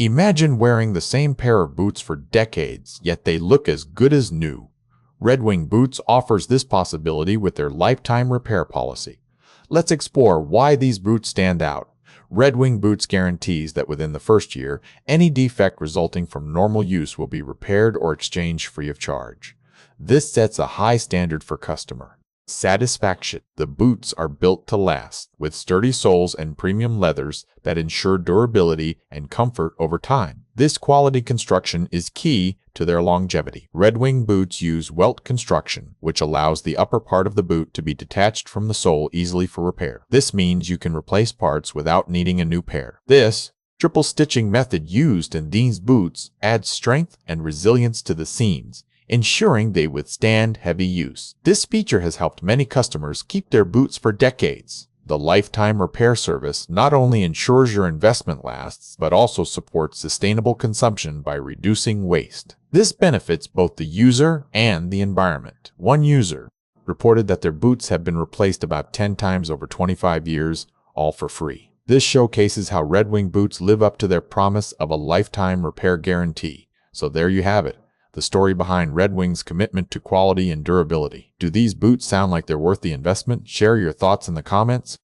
Imagine wearing the same pair of boots for decades, yet they look as good as new. Red Wing Boots offers this possibility with their lifetime repair policy. Let's explore why these boots stand out. Red Wing Boots guarantees that within the first year, any defect resulting from normal use will be repaired or exchanged free of charge. This sets a high standard for customer satisfaction. The boots are built to last, with sturdy soles and premium leathers that ensure durability and comfort over time. This quality construction is key to their longevity. Red Wing boots use welt construction, which allows the upper part of the boot to be detached from the sole easily for repair. This means you can replace parts without needing a new pair. This triple stitching method used in these boots adds strength and resilience to the seams, ensuring they withstand heavy use. This feature has helped many customers keep their boots for decades. The lifetime repair service not only ensures your investment lasts, but also supports sustainable consumption by reducing waste. This benefits both the user and the environment. One user reported that their boots have been replaced about 10 times over 25 years, all for free. This showcases how Red Wing boots live up to their promise of a lifetime repair guarantee. So there you have it. The story behind Red Wing's commitment to quality and durability. Do these boots sound like they're worth the investment? Share your thoughts in the comments.